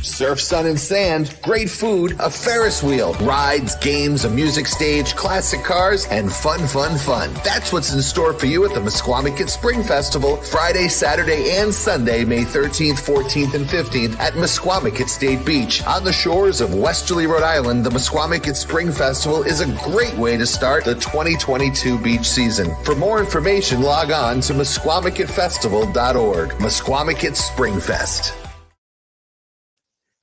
Surf, sun, and sand, great food, a Ferris wheel, rides, games, a music stage, classic cars, and fun. That's what's in store for you at the Misquamicut Spring Festival, Friday, Saturday, and Sunday, May 13th, 14th, and 15th at Misquamicut State Beach. On the shores of Westerly, Rhode Island, the Misquamicut Spring Festival is a great way to start the 2022 beach season. For more information, log on to MisquamicutFestival.org. Misquamicut Spring Fest.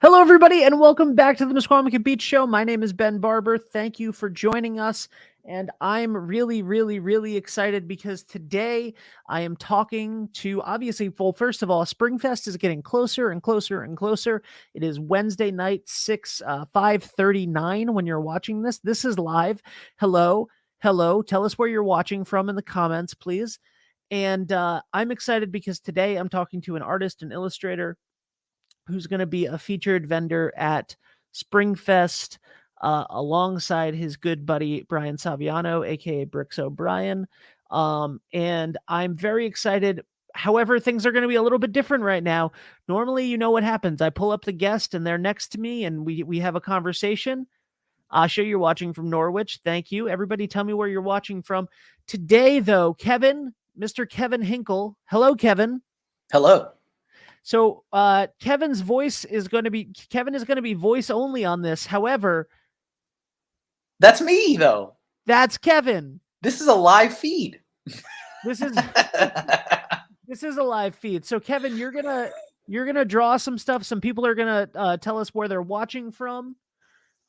Hello, everybody, and welcome back to the Misquamicut Beach Show. My name is Ben Barber. Thank you for joining us, and I'm really excited because today I am talking to, obviously, well, first of all, Springfest is getting closer and closer and closer. It is Wednesday night, 5:39 when you're watching this. This is live. Hello. Tell us where you're watching from in the comments, please. And I'm excited because today I'm talking to an artist and illustrator who's going to be a featured vendor at Springfest alongside his good buddy, Brian Saviano, aka Bricks O'Brien. And I'm very excited. However, things are going to be a little bit different right now. Normally, you know what happens. I pull up the guest and they're next to me and we have a conversation. Asha, you're watching from Norwich. Thank you. Everybody tell me where you're watching from. Today, though, Mr. Kevin Hinkle. Hello, Kevin. Hello. So Kevin is going to be voice only on this. However, that's me though. That's Kevin. This is a live feed. This is a live feed. So Kevin, you're gonna draw some stuff. Some people are gonna tell us where they're watching from.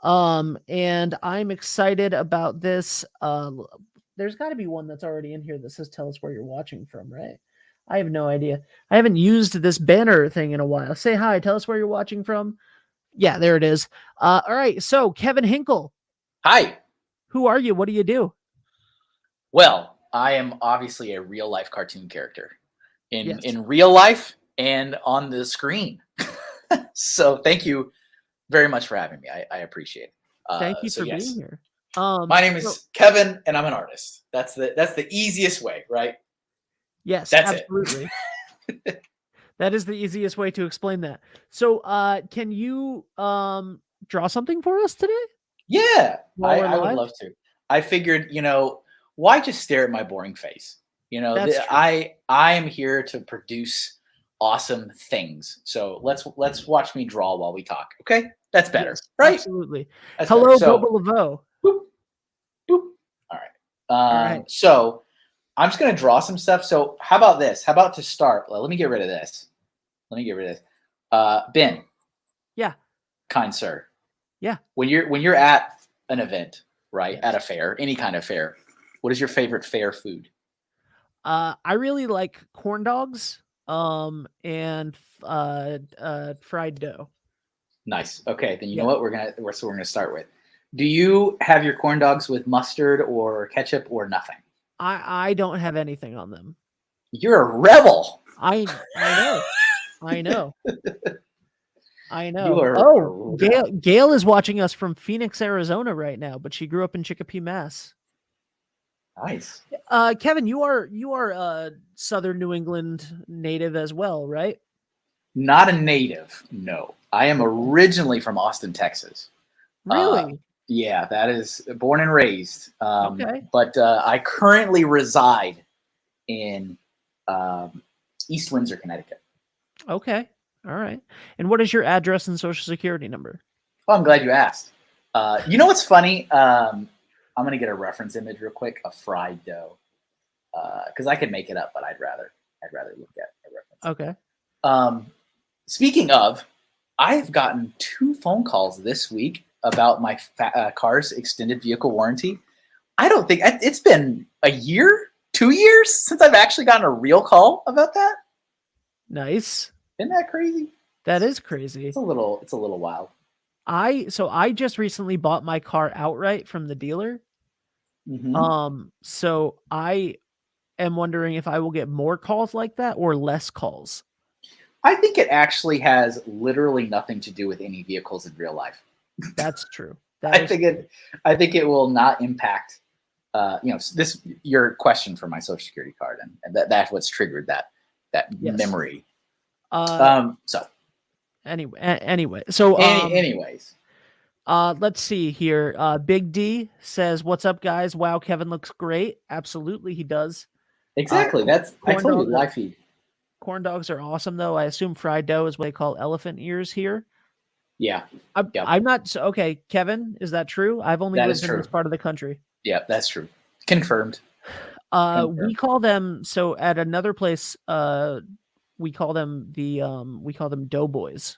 And I'm excited about this. There's got to be one that's already in here that says "Tell us where you're watching from," right? I have no idea. I haven't used this banner thing in a while. Say hi. Tell us where you're watching from. Yeah, there it is. All right. So Kevin Hinkle. Hi. Who are you? What do you do? Well, I am obviously a real life cartoon character in real life and on the screen. So thank you very much for having me. I appreciate it. Thank you for being here. My name is Kevin and I'm an artist. That's the easiest way, right? Yes, that's absolutely. That is the easiest way to explain that. So, can you draw something for us today? Yeah, I would love to. I figured, why just stare at my boring face? I am here to produce awesome things. So let's watch me draw while we talk. Okay, that's better, yes, right? Absolutely. That's Hello, Boba Laveau. Boop, boop. All right. So I'm just going to draw some stuff. So how about this? How about to start? Let me get rid of this. Ben. Yeah. Kind sir. Yeah. When you're at an event, right? Yes. At a fair, any kind of fair, what is your favorite fair food? I really like corn dogs and fried dough. Nice. Okay. Then you know what we're going to start with. Do you have your corn dogs with mustard or ketchup or nothing? I don't have anything on them. You're a rebel. I know. You are Gail is watching us from Phoenix, Arizona right now, but she grew up in Chicopee, Mass. Nice. Kevin, you are a Southern New England native as well, right? Not a native. No, I am originally from Austin, Texas. Really? Yeah, that is born and raised. Okay. But I currently reside in East Windsor, Connecticut. Okay. All right. And what is your address and social security number? Oh, I'm glad you asked. You know what's funny? I'm going to get a reference image real quick of fried dough. Because I could make it up, but I'd rather look at a reference. Okay. Speaking of, I've gotten 2 phone calls this week about my car's extended vehicle warranty. I don't think it's been a year, 2 years since I've actually gotten a real call about that. Nice. Isn't that crazy? That is crazy. It's a little wild. I just recently bought my car outright from the dealer. Mm-hmm. So I am wondering if I will get more calls like that or less calls. I think it actually has literally nothing to do with any vehicles in real life. That's true. I think it will not impact your question for my social security card, and that's what's triggered that memory. So Anyway, so anyways, let's see here. Big D says, "What's up, guys? Wow, Kevin looks great. Absolutely, he does. Exactly. I told you, live feed. Corn dogs are awesome, though. I assume fried dough is what they call elephant ears here. Yeah. I'm not okay. Kevin, is that true? I've only lived in this part of the country. Yeah, that's true. Confirmed. We call them, so at another place, we call them doughboys.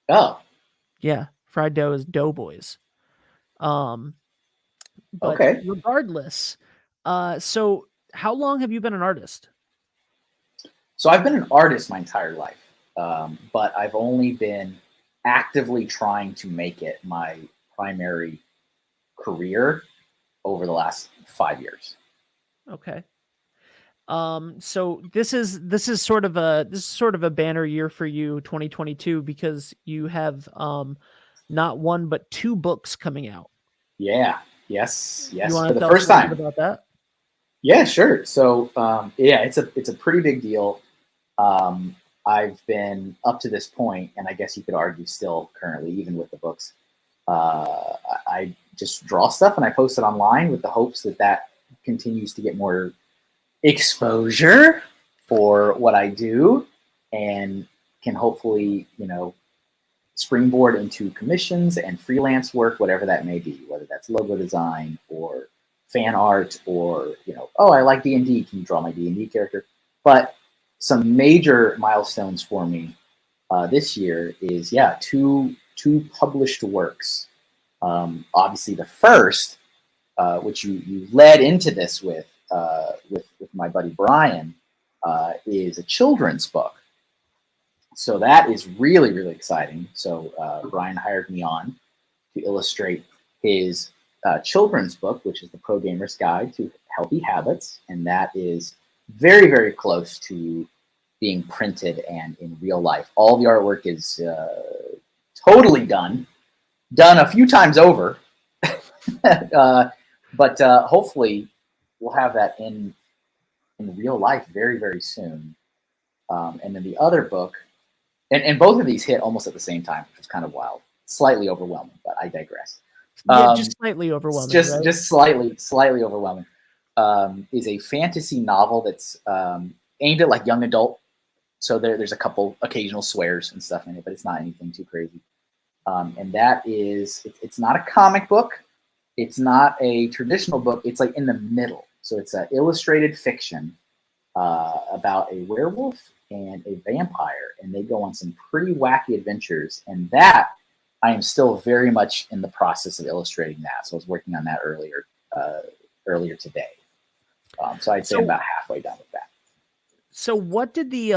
Oh. Yeah, fried dough is doughboys. But okay. Regardless, so how long have you been an artist? So I've been an artist my entire life, but I've only been actively trying to make it my primary career over the last 5 years. Okay. So this is sort of a banner year for you, 2022, because you have not one but 2 books coming out. Yeah. Yes. You for the first time about that? Yeah, sure. So yeah, it's a pretty big deal. I've been up to this point, and I guess you could argue still currently, even with the books, I just draw stuff and I post it online with the hopes that continues to get more exposure for what I do and can hopefully, springboard into commissions and freelance work, whatever that may be, whether that's logo design or fan art or, oh, I like D&D, can you draw my D&D character? But some major milestones for me this year is, two published works. Obviously the first, which you led into this with my buddy Brian, is a children's book. So that is really, really exciting. So Brian hired me on to illustrate his children's book, which is the Pro Gamer's Guide to Healthy Habits. And that is very, very close to being printed and in real life. All the artwork is totally done a few times over. But hopefully we'll have that in real life very, very soon. And then the other book, and both of these hit almost at the same time, which was kind of wild. Slightly overwhelming, but I digress. Yeah, just slightly overwhelming. Just slightly overwhelming. Is a fantasy novel that's aimed at like young adult. So there's a couple occasional swears and stuff in it, but it's not anything too crazy. And that is, it's not a comic book. It's not a traditional book. It's like in the middle. So it's an illustrated fiction about a werewolf and a vampire, and they go on some pretty wacky adventures. And that I am still very much in the process of illustrating that. So I was working on that earlier today. So I'd say I'm about halfway done with that. So what did the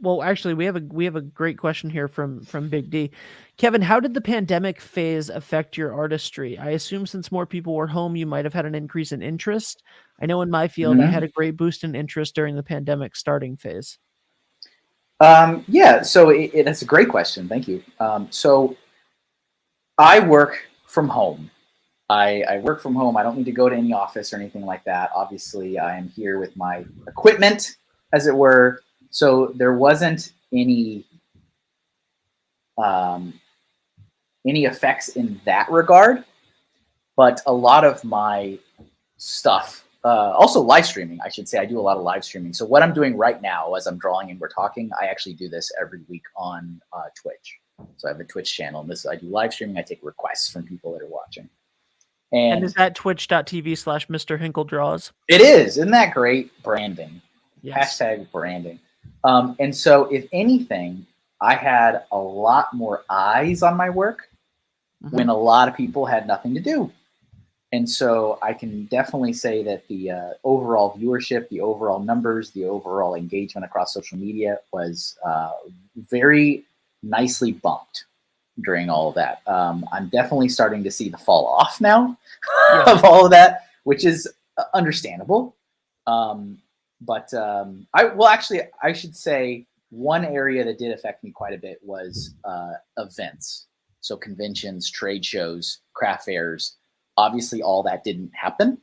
well, actually, we have a great question here from Big D. Kevin, how did the pandemic phase affect your artistry? I assume since more people were home, you might have had an increase in interest. I know in my field, I had a great boost in interest during the pandemic starting phase. Yeah, so that's a great question. Thank you. So I work from home. I work from home. I don't need to go to any office or anything like that. Obviously, I am here with my equipment, as it were. So there wasn't any effects in that regard, but a lot of my stuff, also live streaming, I should say, I do a lot of live streaming. So what I'm doing right now as I'm drawing and we're talking, I actually do this every week on Twitch. So I have a Twitch channel, and I do live streaming. I take requests from people that are watching. And is that twitch.tv/Mr. Hinkle Draws? It is. Isn't that great? Branding. Yes. Hashtag branding. And so if anything, I had a lot more eyes on my work when a lot of people had nothing to do. And so I can definitely say that the overall viewership, the overall numbers, the overall engagement across social media was very nicely bumped during all of that. I'm definitely starting to see the fall off now of all of that, which is understandable. But I should say one area that did affect me quite a bit was events. So conventions, trade shows, craft fairs. Obviously, all that didn't happen.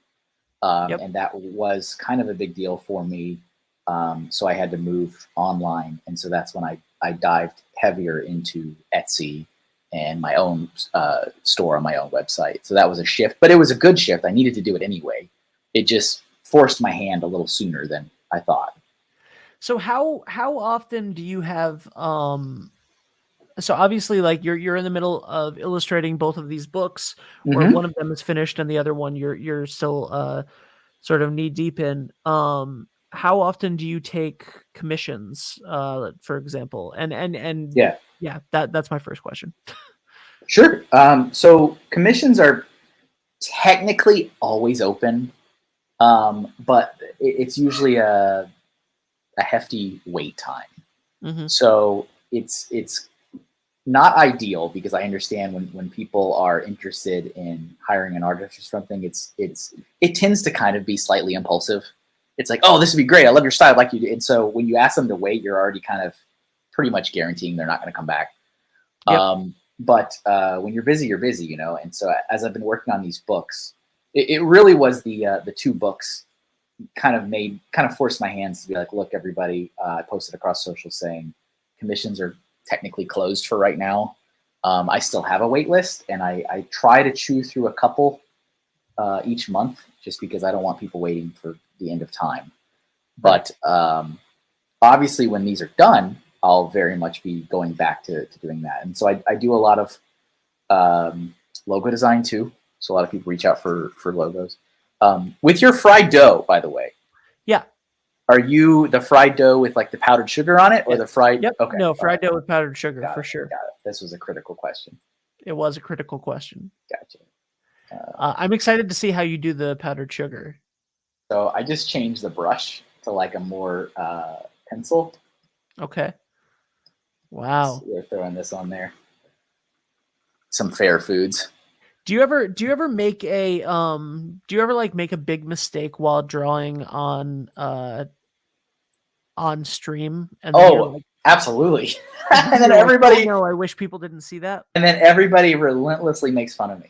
And that was kind of a big deal for me. So I had to move online. And so that's when I dived heavier into Etsy and my own store on my own website. So that was a shift, but it was a good shift. I needed to do it anyway. It just forced my hand a little sooner than I thought. So how often do you have so obviously like you're in the middle of illustrating both of these books, or one of them is finished and the other one you're still sort of knee deep in. How often do you take commissions, for example? And yeah, that's my first question. Sure. So commissions are technically always open, but it's usually a hefty wait time. So it's not ideal, because I understand when people are interested in hiring an artist or something, it tends to kind of be slightly impulsive. It's like, oh, this would be great. I love your style. I'd like you to. And so when you ask them to wait, you're already kind of pretty much guaranteeing they're not going to come back. Yep. But when you're busy, you know? And so as I've been working on these books, it really was the two books kind of forced my hands to be like, look, everybody, I posted across social saying commissions are technically closed for right now. I still have a wait list, and I try to chew through a couple each month, just because I don't want people waiting for the end of time. But obviously when these are done, I'll very much be going back to doing that. And so I do a lot of logo design too. So a lot of people reach out for logos. With your fried dough, by the way. Yeah. Are you the fried dough with like the powdered sugar on it, or the fried? Yep. Okay. No, fried dough with powdered sugar. Got for it, sure. Got it. This was a critical question. It was a critical question. Gotcha. I'm excited to see how you do the powdered sugar. So I just changed the brush to like a more pencil. Okay. Wow. So we're throwing this on there. Some fair foods. Do you ever make a make a big mistake while drawing on stream? And then absolutely. And then everybody, no, I wish people didn't see that. And then everybody relentlessly makes fun of me.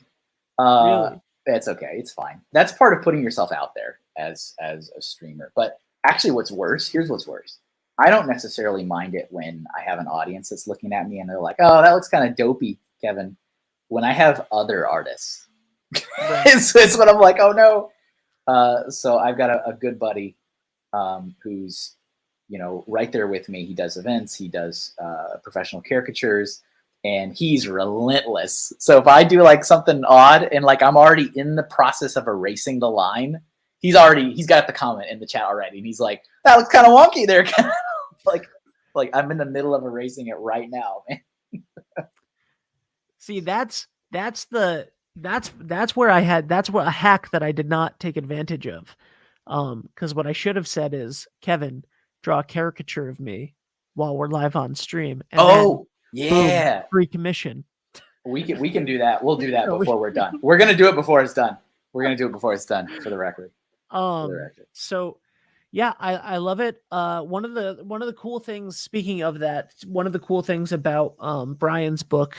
Really? It's okay. It's fine. That's part of putting yourself out there as a streamer. But actually here's what's worse. I don't necessarily mind it when I have an audience that's looking at me and they're like, oh, that looks kind of dopey, Kevin. When I have other artists, right. it's when I'm like, oh no. So I've got a good buddy who's, right there with me. He does events, he does professional caricatures, and he's relentless. So if I do like something odd and like I'm already in the process of erasing the line, he's got the comment in the chat already, and he's like, that looks kind of wonky there. like I'm in the middle of erasing it right now, man. See, that's where that's a hack that I did not take advantage of. Because what I should have said is, Kevin, draw a caricature of me while we're live on stream. And boom, free commission. We can do that. We'll do that before we're done. We're gonna do it before it's done. For the record. So yeah, I love it. One of the cool things, speaking of that, one of the cool things about Brian's book,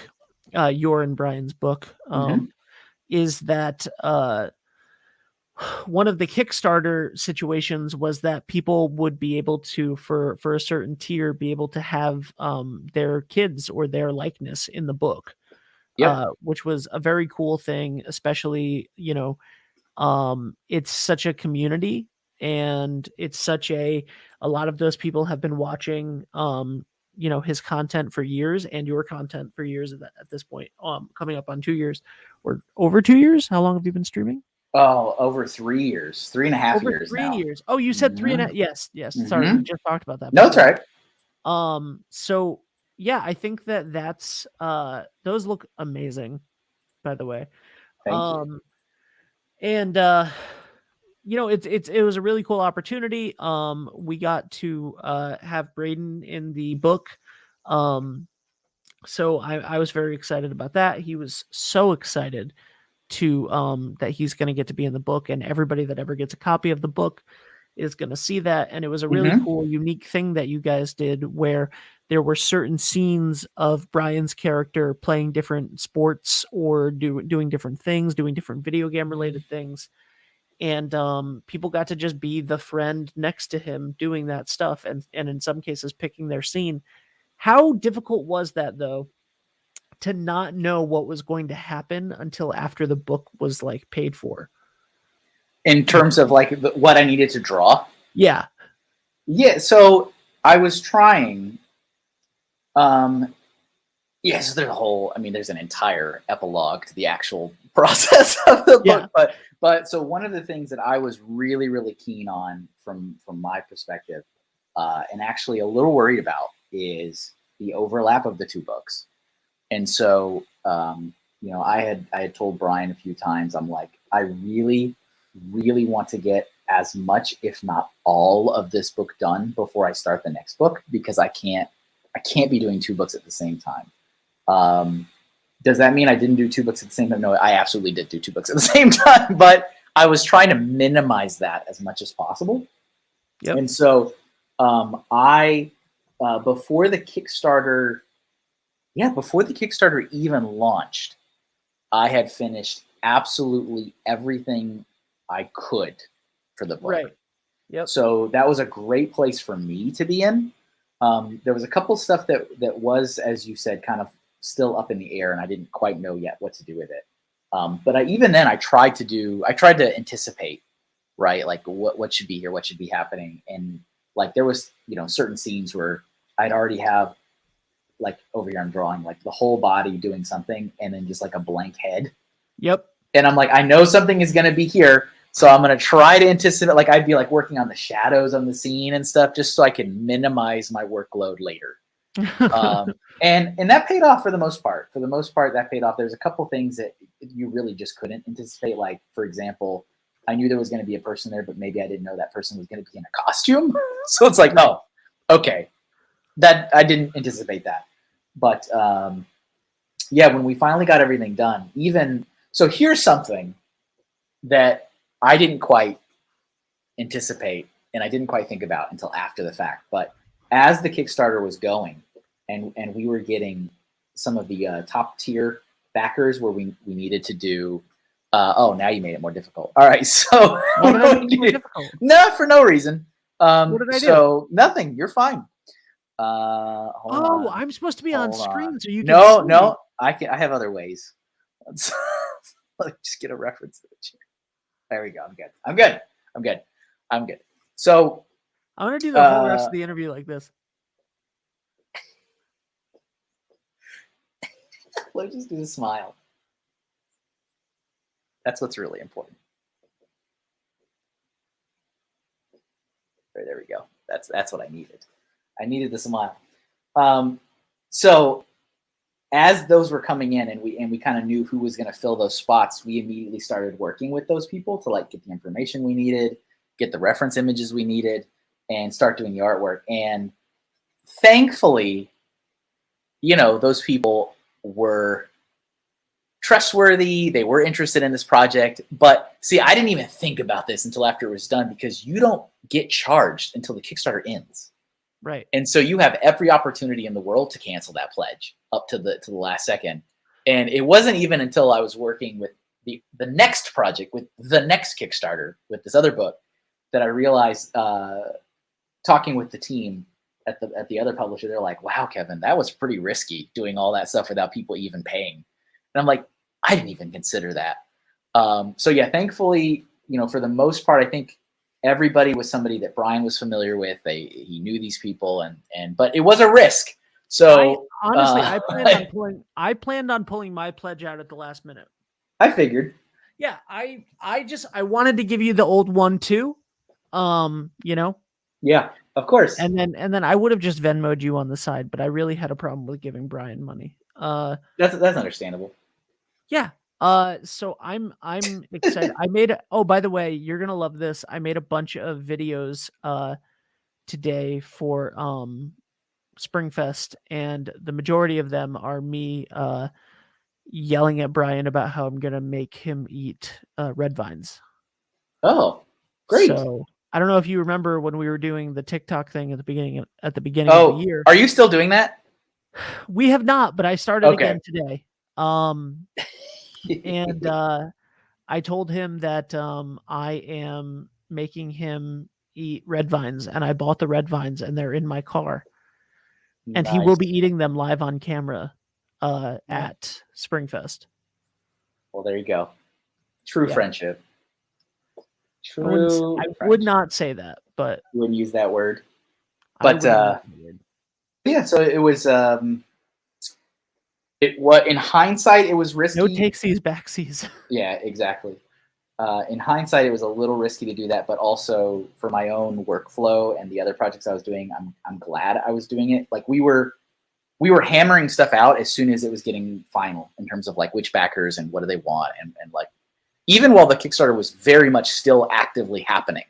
your and Brian's book, is that one of the Kickstarter situations was that people would be able to, for a certain tier, be able to have their kids or their likeness in the book, which was a very cool thing, especially, it's such a community, and it's such a lot of those people have been watching, his content for years, and your content for years at this point, coming up on 2 years or over 2 years. How long have you been streaming? Oh, over 3 years, 3.5 years. 3 years. Oh, you said 3.5. Yes. Sorry, we just talked about that. No, it's all right. So yeah, I think that's those look amazing, by the way. Thank you. And it was a really cool opportunity. We got to have Braden in the book. So I was very excited about that. He was so excited to that he's going to get to be in the book, and everybody that ever gets a copy of the book is going to see that. And it was a really cool, unique thing that you guys did, where there were certain scenes of Brian's character playing different sports or doing different things, doing different video game related things. and people got to just be the friend next to him doing that stuff, and in some cases picking their scene. How difficult was that, though, to not know what was going to happen until after the book was like paid for? In terms of like what I needed to draw? Yeah. So I was trying. Yes, there's a whole. I mean, there's an entire epilogue to the actual process of the book. But so one of the things that I was really, really keen on from my perspective, and actually a little worried about, is the overlap of the two books. And so, I had told Brian a few times, I'm like, I really, really want to get as much, if not all, of this book done before I start the next book, because I can't be doing two books at the same time. Does that mean I didn't do two books at the same time? No, I absolutely did do two books at the same time, but I was trying to minimize that as much as possible. Yep. And so before the Kickstarter even launched, I had finished absolutely everything I could for the book. Right. Yep. So that was a great place for me to be in. There was a couple stuff that was, as you said, kind of still up in the air, and I didn't quite know yet what to do with it. But I tried to anticipate, right? Like what should be here, what should be happening. And like, there was, certain scenes where I'd already have, like over here, I'm drawing like the whole body doing something and then just like a blank head. Yep. And I'm like, I know something is going to be here. So I'm going to try to anticipate, like I'd be like working on the shadows on the scene and stuff, just so I can minimize my workload later. And that paid off for the most part. For the most part, that paid off. There's a couple things that you really just couldn't anticipate. Like, for example, I knew there was going to be a person there, but maybe I didn't know that person was going to be in a costume. So it's like, oh, okay. That I didn't anticipate that. But when we finally got everything done, so here's something that I didn't quite anticipate and I didn't quite think about until after the fact. But as the Kickstarter was going and we were getting some of the top tier backers where we needed to do, now you made it more difficult. All right. So why did I make it more difficult? No, for no reason. What did I do? So nothing. You're fine. I'm supposed to be on screen, so you can No, see no, me. I have other ways. Let's just get a reference to the chair. There we go. I'm good. So I'm gonna do the whole rest of the interview like this. Let's just do the smile. That's what's really important. Right, there we go. That's what I needed. I needed the smile. So as those were coming in and we kind of knew who was going to fill those spots, we immediately started working with those people to like get the information we needed, get the reference images we needed, and start doing the artwork. And thankfully, those people were trustworthy. They were interested in this project. But see, I didn't even think about this until after it was done, because you don't get charged until the Kickstarter ends. Right. And so you have every opportunity in the world to cancel that pledge up to the last second. And it wasn't even until I was working with the next project, with the next Kickstarter, with this other book, that I realized, talking with the team at the other publisher, they're like, wow, Kevin, that was pretty risky doing all that stuff without people even paying. And I'm like, I didn't even consider that. Thankfully, for the most part, I think everybody was somebody that Brian was familiar with. He knew these people, but it was a risk. So I planned on pulling my pledge out at the last minute. I figured. Yeah, I wanted to give you the old one too. Yeah, of course. And then I would have just Venmo'd you on the side, but I really had a problem with giving Brian money. That's understandable. Yeah. So I'm excited. by the way, you're gonna love this. I made a bunch of videos today for Springfest, and the majority of them are me yelling at Brian about how I'm gonna make him eat red vines. Oh, great. So I don't know if you remember when we were doing the TikTok thing at the beginning of the year. Are you still doing that? We have not, but I started again today. And I told him that I am making him eat red vines, and I bought the red vines, and they're in my car. And he will be eating them live on camera at Springfest. Well, there you go. True friendship. I would not say that, but you wouldn't use that word. But yeah, so it was. In hindsight, it was risky. No takesies, backsies. Yeah, exactly. In hindsight, it was a little risky to do that, but also for my own workflow and the other projects I was doing, I'm glad I was doing it. Like we were hammering stuff out as soon as it was getting final in terms of like which backers and what do they want, and like even while the Kickstarter was very much still actively happening,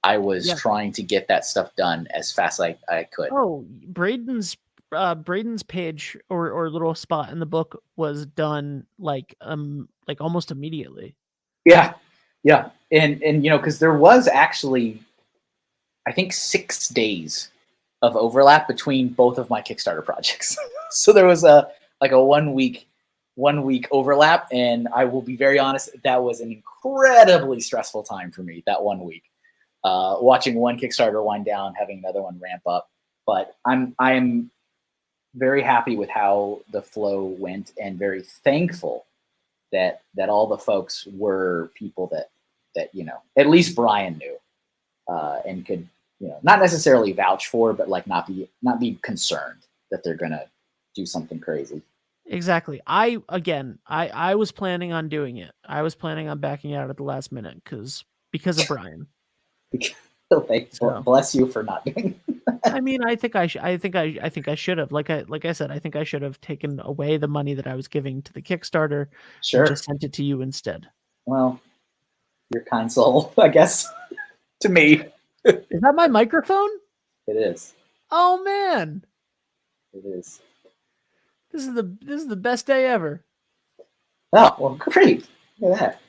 I was trying to get that stuff done as fast as I could. Oh, Braden's page or little spot in the book was done like almost immediately. Yeah. And you know, because there was actually, I think, 6 days of overlap between both of my Kickstarter projects. So there was a 1 week overlap, and I will be very honest, that was an incredibly stressful time for me, that 1 week. Watching one Kickstarter wind down, having another one ramp up. But I'm very happy with how the flow went, and very thankful that all the folks were people that you know, at least Brian knew and could, you know, not necessarily vouch for, but like not be concerned that they're gonna do something crazy. Exactly. I was planning on doing it. I was planning on backing out at the last minute because of Brian. Bless you for not doing it. I mean, I think I should have. Like I said, I think I should have taken away the money that I was giving to the Kickstarter. Sure. And just sent it to you instead. Well, you're a kind soul, I guess. To me. Is that my microphone? It is. Oh man. It is. This is the best day ever. Oh, well, great. Look at that.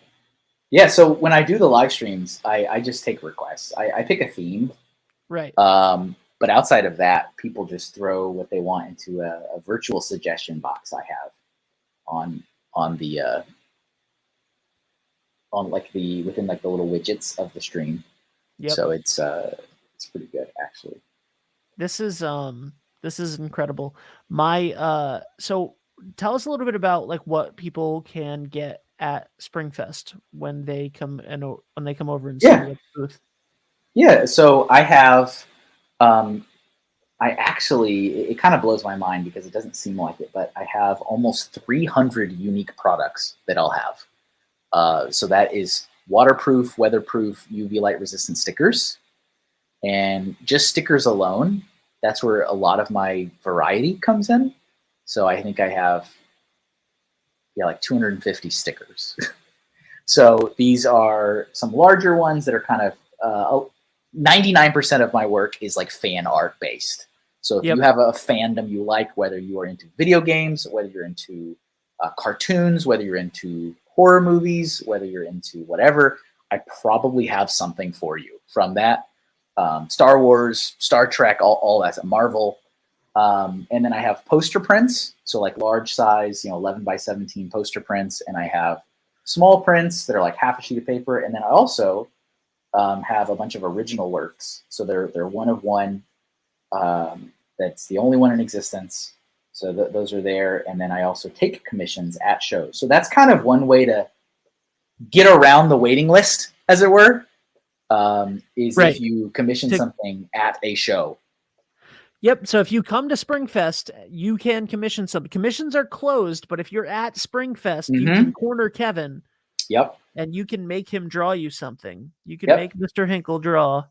Yeah, so when I do the live streams, I just take requests. I pick a theme. Right. But outside of that, people just throw what they want into a virtual suggestion box I have on the within like the little widgets of the stream. Yep. So it's pretty good actually. This is incredible. So tell us a little bit about like what people can get at Springfest when they come over and see the booth. Yeah, so I have it kind of blows my mind because it doesn't seem like it, but I have almost 300 unique products that I'll have. So that is waterproof, weatherproof, UV light resistant stickers. And just stickers alone, that's where a lot of my variety comes in. So I think I have like 250 stickers. So these are some larger ones that are kind of 99% of my work is like fan art based. So if you have a fandom you like, whether you are into video games, whether you're into cartoons, whether you're into horror movies, whether you're into whatever, I probably have something for you from that. Star Wars, Star Trek, all that's Marvel. And then I have poster prints. So like large size, 11 by 17 poster prints. And I have small prints that are like half a sheet of paper. And then I also have a bunch of original works. So they're one of one. That's the only one in existence. So those are there. And then I also take commissions at shows. So that's kind of one way to get around the waiting list, as it were, if you commission something at a show. Yep. So if you come to Springfest, you can commission some. Commissions are closed, but if you're at Springfest, you can corner Kevin. Yep. And you can make him draw you something. You can make Mr. Hinkle draw,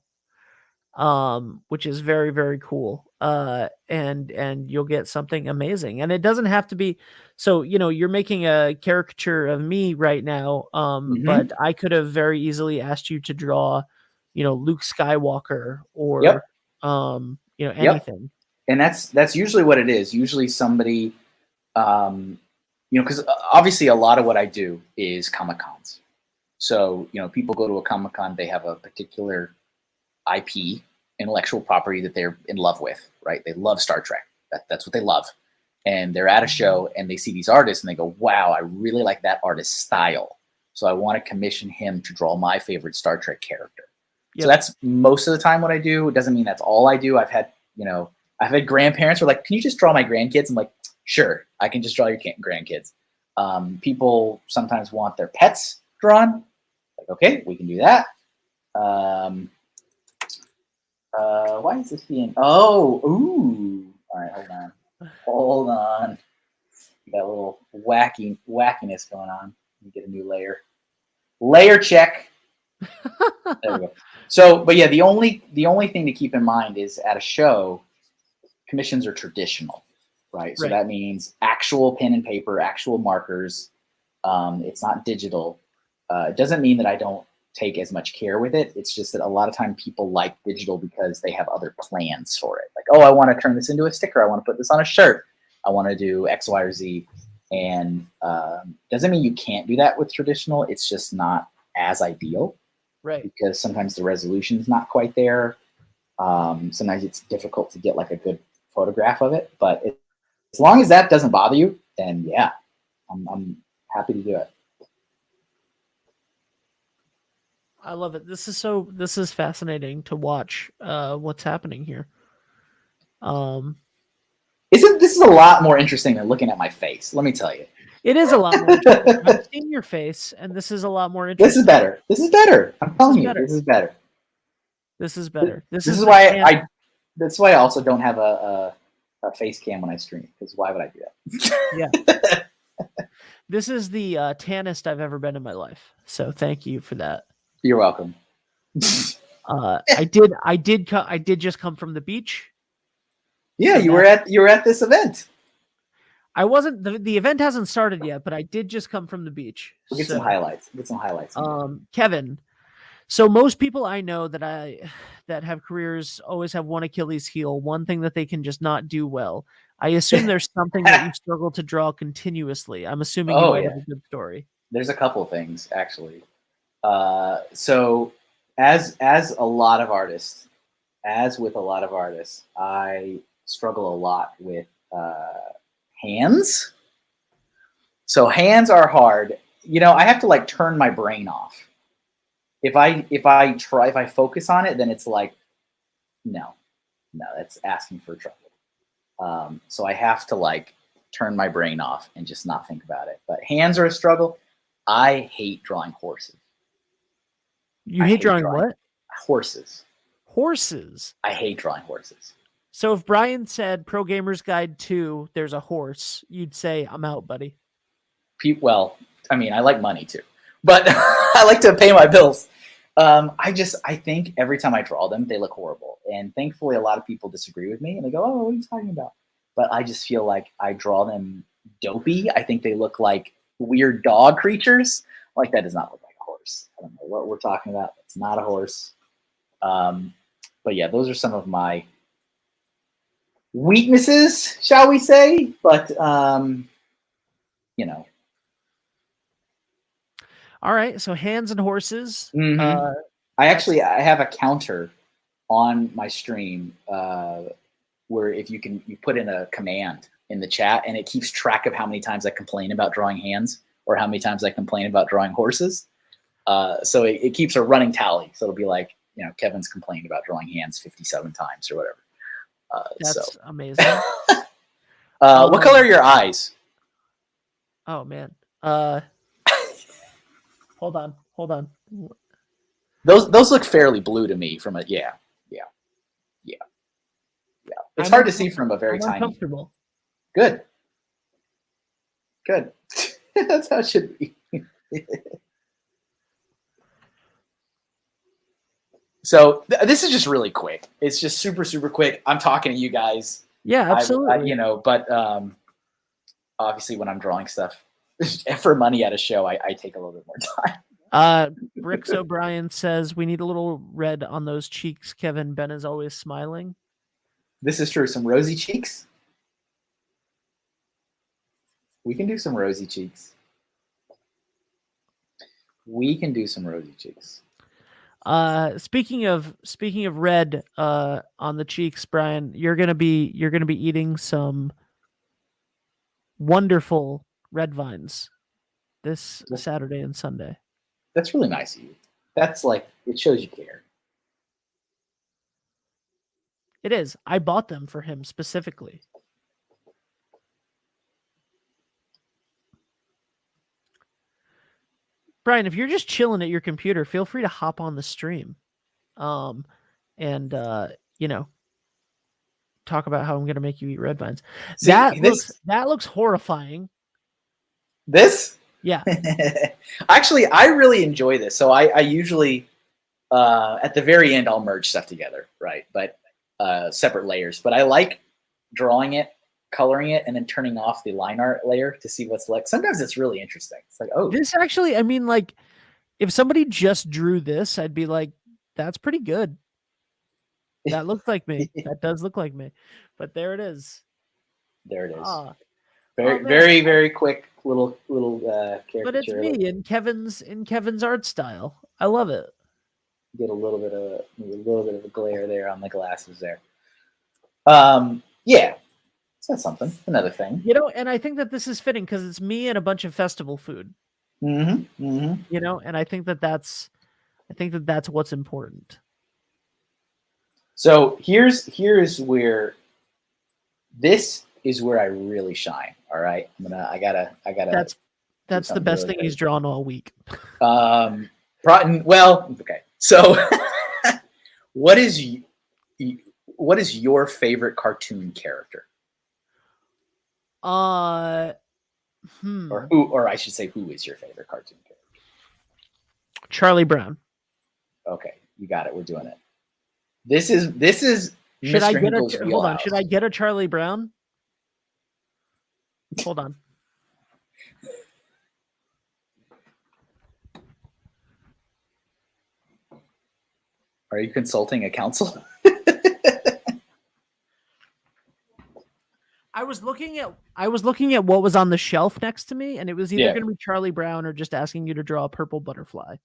which is very, very cool. And you'll get something amazing. And it doesn't have to be. So, you're making a caricature of me right now. But I could have very easily asked you to draw, Luke Skywalker or, anything. And that's usually what it is. Usually somebody, because obviously a lot of what I do is Comic-Cons. So, people go to a Comic-Con, they have a particular IP, intellectual property that they're in love with, right? They love Star Trek. That's what they love. And they're at a show and they see these artists and they go, wow, I really like that artist's style. So I want to commission him to draw my favorite Star Trek character. Yep. So that's most of the time what I do. It doesn't mean that's all I do. I've had grandparents who are like, can you just draw my grandkids? I'm like, sure, I can just draw your grandkids. People sometimes want their pets drawn. Like, okay, we can do that. Why is this being? Oh, ooh. All right, hold on. Got a little wackiness going on. Let me get a new layer. Layer check. There we go. So, but yeah, the only thing to keep in mind is at a show, commissions are traditional, right? So that means actual pen and paper, actual markers. It's not digital. It doesn't mean that I don't take as much care with it. It's just that a lot of time people like digital because they have other plans for it. Like, oh, I want to turn this into a sticker. I want to put this on a shirt. I want to do X, Y, or Z. And doesn't mean you can't do that with traditional. It's just not as ideal. Right. Because sometimes the resolution is not quite there. Sometimes it's difficult to get like a good photograph of it. But as long as that doesn't bother you, then yeah, I'm happy to do it. I love it. This is fascinating to watch what's happening here. This is a lot more interesting than looking at my face, let me tell you. It is a lot more interesting. I've seen your face, and this is a lot more interesting. This is better. This is better. I'm telling you, this is better. This is better. This is why that's why I also don't have a face cam when I stream, because why would I do that? Yeah. This is the tannest I've ever been in my life. So thank you for that. You're welcome. I did just come from the beach. Yeah, so you were at this event. I wasn't. The event hasn't started yet, but I did just come from the beach. We'll get some highlights. Kevin. So most people I know that have careers always have one Achilles heel, one thing that they can just not do well. I assume there's something that you struggle to draw continuously. I'm assuming you might have a good story. There's a couple of things actually. So as with a lot of artists, I struggle a lot with hands. So hands are hard. I have to like turn my brain off. If I focus on it, then it's like, no, that's asking for trouble. So I have to like turn my brain off and just not think about it. But hands are a struggle. I hate drawing horses. You hate drawing what? Horses. Horses. I hate drawing horses. So if Brian said Pro Gamer's Guide 2, there's a horse, you'd say, I'm out, buddy. Well, I mean, I like money too, but I like to pay my bills. I think every time I draw them, they look horrible. And thankfully, a lot of people disagree with me and they go, oh, what are you talking about? But I just feel like I draw them dopey. I think they look like weird dog creatures. Like, that does not look like a horse. I don't know what we're talking about. It's not a horse. But yeah, those are some of my weaknesses, shall we say? But, All right, so hands and horses. Mm-hmm. I have a counter on my stream where if you put in a command in the chat and it keeps track of how many times I complain about drawing hands or how many times I complain about drawing horses. So it keeps a running tally. So it'll be like, Kevin's complained about drawing hands 57 times or whatever. That's amazing. What color are your eyes? Oh man. Hold on. Those look fairly blue to me from a yeah. It's hard to see from a very tiny. Uncomfortable. Good. That's how it should be. So this is just really quick. It's just super, super quick. I'm talking to you guys. Yeah, absolutely. But obviously when I'm drawing stuff for money at a show, I take a little bit more time. Bricks O'Brien says we need a little red on those cheeks, Kevin. Ben is always smiling. This is true. Some rosy cheeks. We can do some rosy cheeks. Speaking of red on the cheeks, Brian, you're gonna be eating some wonderful red vines this Saturday and Sunday. That's really nice of you. That's like, it shows you care. It is. I bought them for him specifically. Brian, if you're just chilling at your computer, feel free to hop on the stream. And talk about how I'm going to make you eat red vines. See, that looks horrifying. This? Yeah. Actually, I really enjoy this. So I usually, at the very end, I'll merge stuff together, right? But separate layers. But I like drawing it, coloring it, and then turning off the line art layer to see what's like. Sometimes it's really interesting. It's like, oh. This actually, I mean, like, if somebody just drew this, I'd be like, that's pretty good. That looks like me. That does look like me. But there it is. There it is. Very, very quick little caricature. But it's me in Kevin's art style. I love it. Get a little bit of a glare there on the glasses there. Yeah. So that's something. Another thing. And I think that this is fitting because it's me and a bunch of festival food. Mm-hmm. Mm-hmm. And I think that that's what's important. So here's where this is where I really shine. All right. I gotta. That's the best thing he's drawn all week. Well, okay. So what is your favorite cartoon character? Or I should say, who is your favorite cartoon character? Charlie Brown. Okay, you got it. We're doing it. This is. Should I get hold on? Should I get a Charlie Brown? Hold on. Are you consulting a counsel? I was looking at what was on the shelf next to me, and it was either going to be Charlie Brown or just asking you to draw a purple butterfly.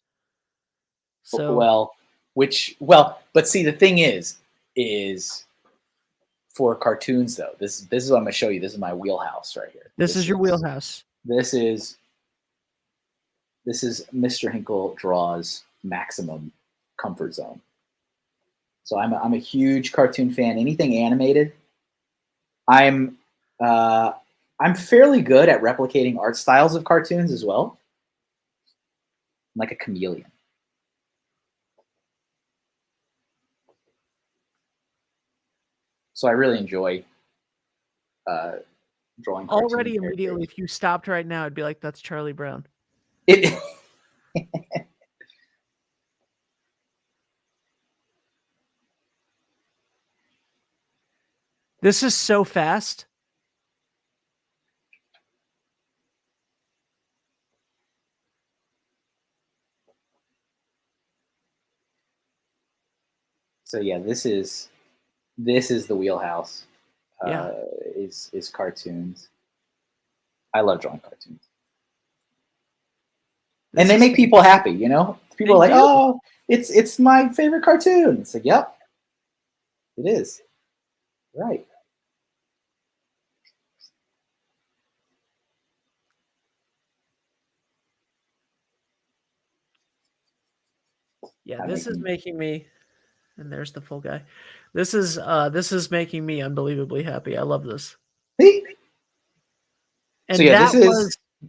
So but see, the thing is for cartoons though. This is what I'm going to show you. This is my wheelhouse right here. This is your wheelhouse. This is Mr. Hinkle draws maximum comfort zone. So I'm a huge cartoon fan. Anything animated. I'm fairly good at replicating art styles of cartoons as well. I'm like a chameleon. So I really enjoy drawing. Already immediately, if you stopped right now, I'd be like, that's Charlie Brown. This is so fast. So yeah, this is the wheelhouse. Is cartoons. I love drawing cartoons. And they make people happy, you know? People are like, oh, it's my favorite cartoon. It's like, yep, it is. Right. Yeah, this is making me, and there's the full guy. This is making me unbelievably happy. I love this. And so yeah,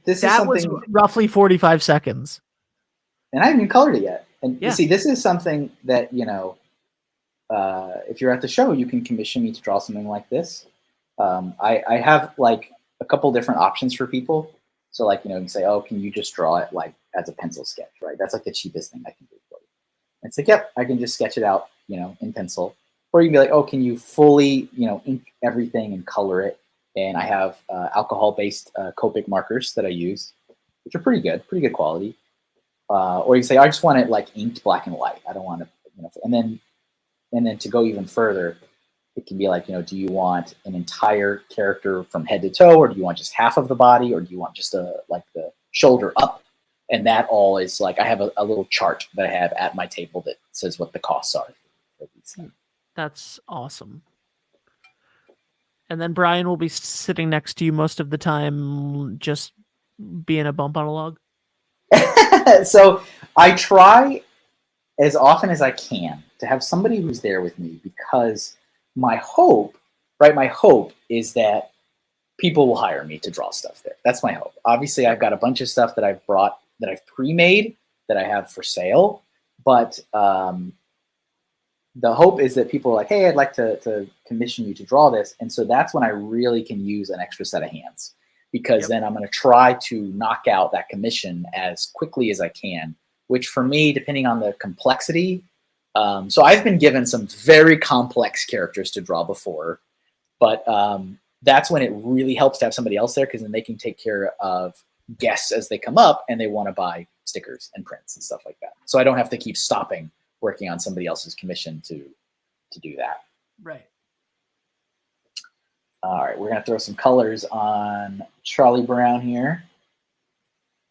that was roughly 45 seconds. And I haven't even colored it yet. And you see, this is something that, if you're at the show, you can commission me to draw something like this. I have like a couple different options for people. So like, you can say, oh, can you just draw it like as a pencil sketch, right? That's like the cheapest thing I can do for you. And it's like, yep, I can just sketch it out, in pencil. Or you can be like, oh, can you fully, ink everything and color it? And I have alcohol-based Copic markers that I use, which are pretty good quality. Or you can say, I just want it like inked black and white. I don't want to, and then to go even further, it can be like, do you want an entire character from head to toe, or do you want just half of the body, or do you want just like the shoulder up? And that all is like, I have a little chart that I have at my table that says what the costs are. That's awesome. And then Brian will be sitting next to you most of the time, just being a bump on a log. So I try as often as I can to have somebody who's there with me, because my hope, right? My hope is that people will hire me to draw stuff there. That's my hope. Obviously, I've got a bunch of stuff that I've brought, that I've pre-made, that I have for sale. But the hope is that people are like, hey, I'd like to commission you to draw this. And so that's when I really can use an extra set of hands, because then I'm going to try to knock out that commission as quickly as I can, which for me, depending on the complexity. So I've been given some very complex characters to draw before, but that's when it really helps to have somebody else there, because then they can take care of guests as they come up and they want to buy stickers and prints and stuff like that. So I don't have to keep stopping working on somebody else's commission to do that. Right. All right, we're going to throw some colors on Charlie Brown here.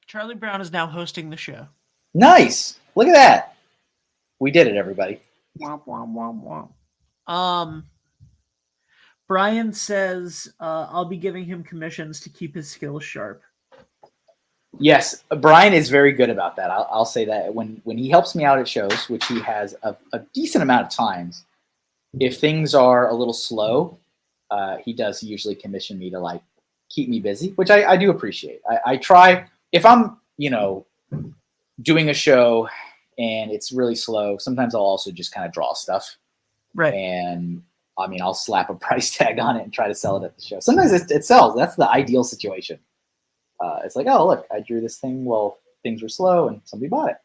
Charlie Brown is now hosting the show. Nice. Look at that. We did it, everybody. Womp, womp, womp, womp. Brian says I'll be giving him commissions to keep his skills sharp. Yes, Brian is very good about that. I'll say that when he helps me out at shows, which he has a decent amount of times, if things are a little slow, he does usually commission me to like keep me busy, which I do appreciate. I try, if I'm, doing a show and it's really slow, sometimes I'll also just kind of draw stuff. Right. And I mean, I'll slap a price tag on it and try to sell it at the show. Sometimes it sells. That's the ideal situation. It's like, oh, look, I drew this thing while things were slow and somebody bought it.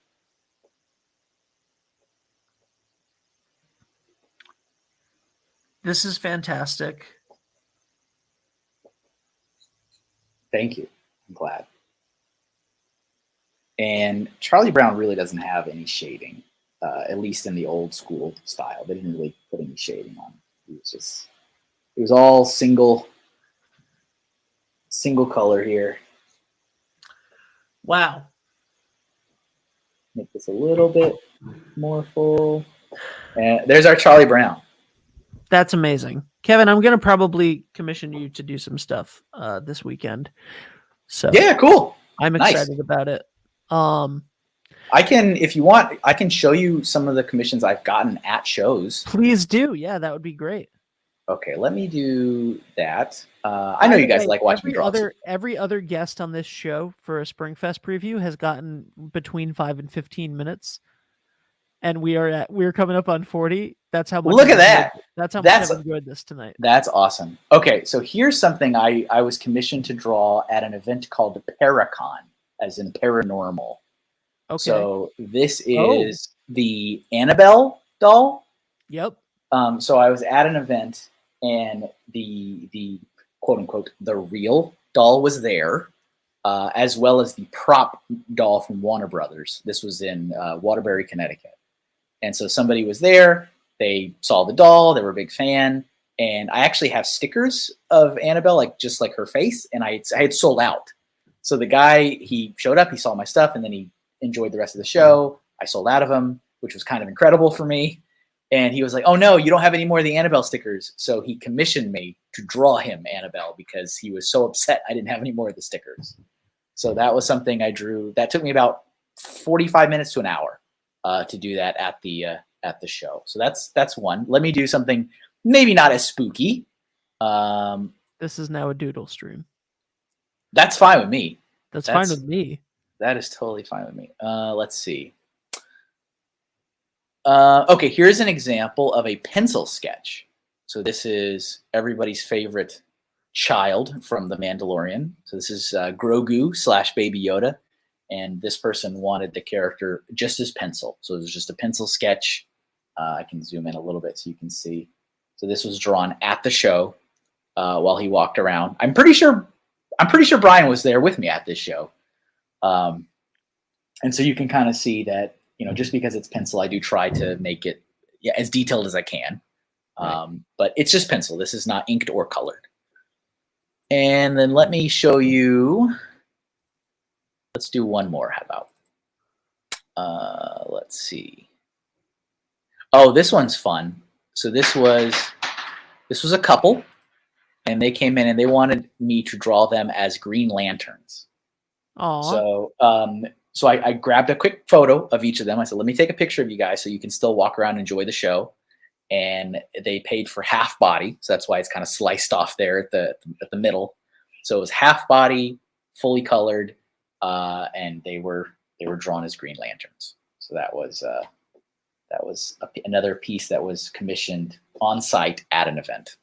This is fantastic. Thank you. I'm glad. And Charlie Brown really doesn't have any shading, at least in the old school style. They didn't really put any shading on it. It was all single color here. Wow. Make this a little bit more full. And there's our Charlie Brown. That's amazing. Kevin, I'm going to probably commission you to do some stuff this weekend. So yeah, cool. I'm excited about it. I can, if you want, I can show you some of the commissions I've gotten at shows. Please do. Yeah, that would be great. Okay, let me do that. I know you guys like watching me draw. Every other guest on this show for a Springfest preview has gotten between 5 and 15 minutes, and we're coming up on 40. That's how much. Look at that. That's how much I've enjoyed this tonight. That's awesome. Okay, so here's something I was commissioned to draw at an event called Paracon, as in paranormal. Okay. So this is the Annabelle doll. Yep. So I was at an event, and the quote unquote the real doll was there, as well as the prop doll from Warner Brothers. This was in Waterbury, Connecticut. And so somebody was there. They saw the doll. They were a big fan. And I actually have stickers of Annabelle, just like her face. And I had sold out. So the guy, he showed up, he saw my stuff, and then he enjoyed the rest of the show. I sold out of them, which was kind of incredible for me. And he was like, oh no, you don't have any more of the Annabelle stickers. So he commissioned me to draw him Annabelle because he was so upset I didn't have any more of the stickers. So that was something I drew. That took me about 45 minutes to an hour to do that at the show. So that's one. Let me do something maybe not as spooky. This is now a doodle stream. That's fine with me. That's fine with me. That is totally fine with me. Let's see. Okay, here's an example of a pencil sketch. So this is everybody's favorite child from The Mandalorian. So this is Grogu / Baby Yoda. And this person wanted the character just as pencil. So it was just a pencil sketch. I can zoom in a little bit so you can see. So this was drawn at the show while he walked around. I'm pretty sure Brian was there with me at this show. And so you can kind of see that, just because it's pencil, I do try to make it as detailed as I can. But it's just pencil. This is not inked or colored. And then let me show you. Let's do one more. How about? Let's see. Oh, this one's fun. So this was a couple, and they came in and they wanted me to draw them as Green Lanterns. Aww. So I grabbed a quick photo of each of them. I said, let me take a picture of you guys so you can still walk around and enjoy the show. And they paid for half body. So that's why it's kind of sliced off there at the middle. So it was half body, fully colored, and they were drawn as Green Lanterns. So that was another piece that was commissioned on site at an event.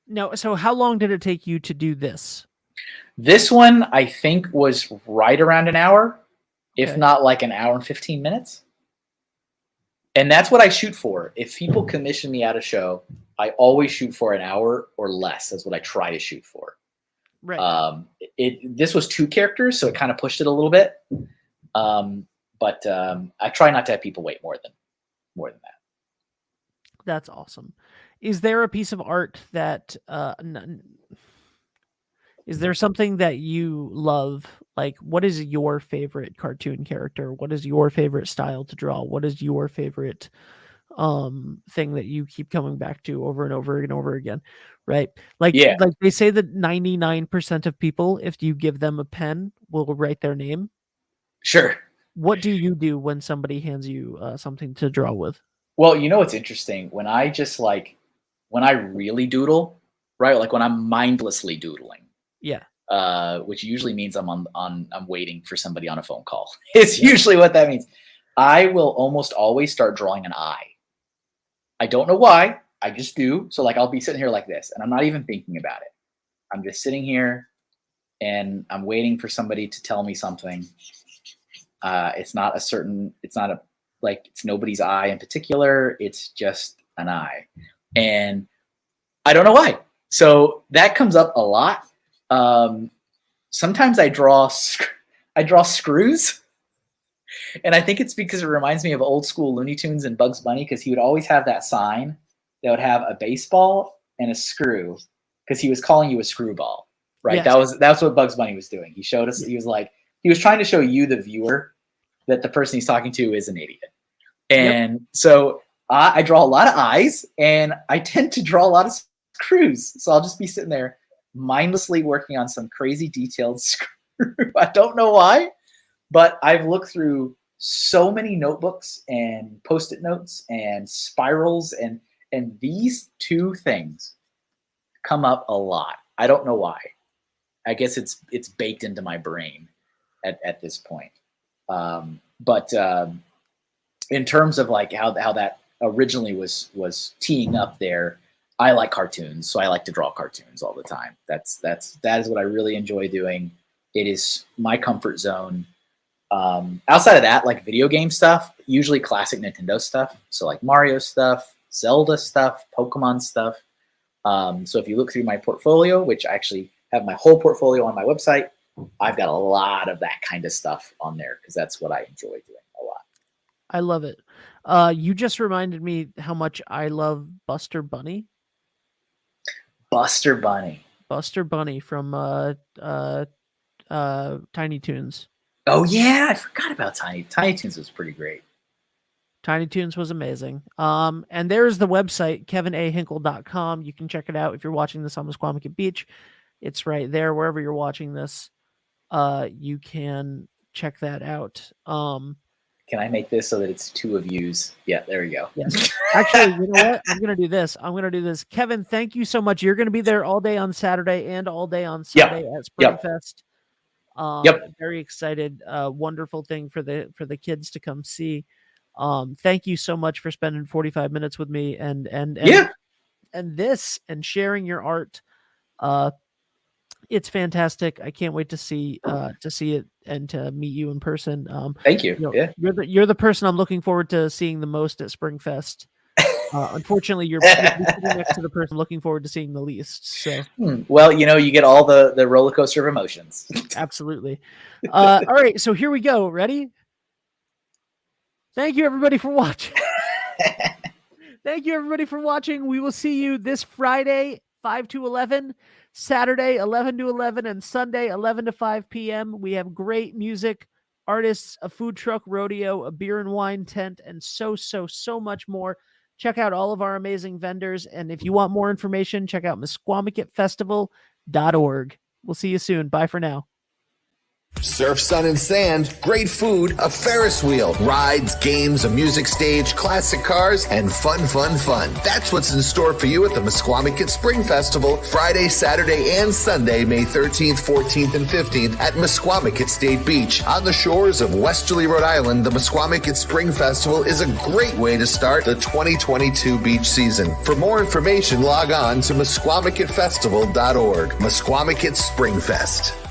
No, so how long did it take you to do this? This one, I think, was right around an hour, if not like an hour and 15 minutes. And that's what I shoot for. If people commission me at a show, I always shoot for an hour or less. That's what I try to shoot for. Right. This was 2 characters, so it kind of pushed it a little bit. But I try not to have people wait more than that. That's awesome. Is there a piece of art that is there something that you love? Like, what is your favorite cartoon character? What is your favorite style to draw? What is your favorite thing that you keep coming back to over and over and over again? Right? Like they say that 99% of people, if you give them a pen, will write their name. Sure. What do you do when somebody hands you something to draw with? Well, you know what's interesting? When I really doodle, right? Like when I'm mindlessly doodling. Yeah. Which usually means I'm waiting for somebody on a phone call. It's usually what that means. I will almost always start drawing an eye. I don't know why. I just do. So like I'll be sitting here like this, and I'm not even thinking about it. I'm just sitting here, and I'm waiting for somebody to tell me something. It's nobody's eye in particular. It's just an eye, and I don't know why. So that comes up a lot. Sometimes I draw screws, and I think it's because it reminds me of old school Looney Tunes and Bugs Bunny, because he would always have that sign that would have a baseball and a screw, because he was calling you a screwball, right? Yes. That's what Bugs Bunny was doing. He showed us, he was trying to show you, the viewer, that the person he's talking to is an idiot. And so I draw a lot of eyes, and I tend to draw a lot of screws. So I'll just be sitting there mindlessly working on some crazy detailed screw. I don't know why, but I've looked through so many notebooks and Post-it notes and spirals, and these 2 things come up a lot. I don't know why. I guess it's baked into my brain at this point. But in terms of like how that originally was teeing up there, I like cartoons, so I like to draw cartoons all the time. That is what I really enjoy doing. It is my comfort zone. Outside of that, like video game stuff, usually classic Nintendo stuff. So like Mario stuff, Zelda stuff, Pokemon stuff. So if you look through my portfolio, which I actually have my whole portfolio on my website, I've got a lot of that kind of stuff on there, because that's what I enjoy doing a lot. I love it. You just reminded me how much I love Buster Bunny. Buster Bunny from Tiny Toons. Oh yeah, I forgot about Tiny Toons. Was pretty great. Tiny Toons was amazing. And there's the website, kevinahinkle.com. You can check it out if you're watching this on Misquamicut Beach. It's right there wherever you're watching this. You can check that out. Can I make this so that it's 2 of yous? Yeah, there we go. Yes. Actually, you know what? I'm going to do this. Kevin, thank you so much. You're going to be there all day on Saturday and all day on Sunday at Springfest. Very excited. Wonderful thing for the kids to come see. Thank you so much for spending 45 minutes with me and sharing your art. It's fantastic. I can't wait to see it and to meet you in person. Thank you. You're the person I'm looking forward to seeing the most at Springfest. Unfortunately, you're sitting next to the person I'm looking forward to seeing the least. So, well, you get all the roller coaster of emotions. Absolutely. All right, so here we go. Ready? Thank you, everybody, for watching. We will see you this Friday, 5 to 11. Saturday, 11 to 11, and Sunday, 11 to 5 p.m. We have great music, artists, a food truck rodeo, a beer and wine tent, and so much more. Check out all of our amazing vendors. And if you want more information, check out Misquamicutfestival.org. We'll see you soon. Bye for now. Surf, sun, and sand, great food, a Ferris wheel, rides, games, a music stage, classic cars, and fun, fun, fun. That's what's in store for you at the Misquamicut Spring Festival, Friday, Saturday, and Sunday, May 13th, 14th, and 15th at Misquamicut State Beach. On the shores of Westerly, Rhode Island, the Misquamicut Spring Festival is a great way to start the 2022 beach season. For more information, log on to MisquamicutFestival.org. Misquamicut Springfest.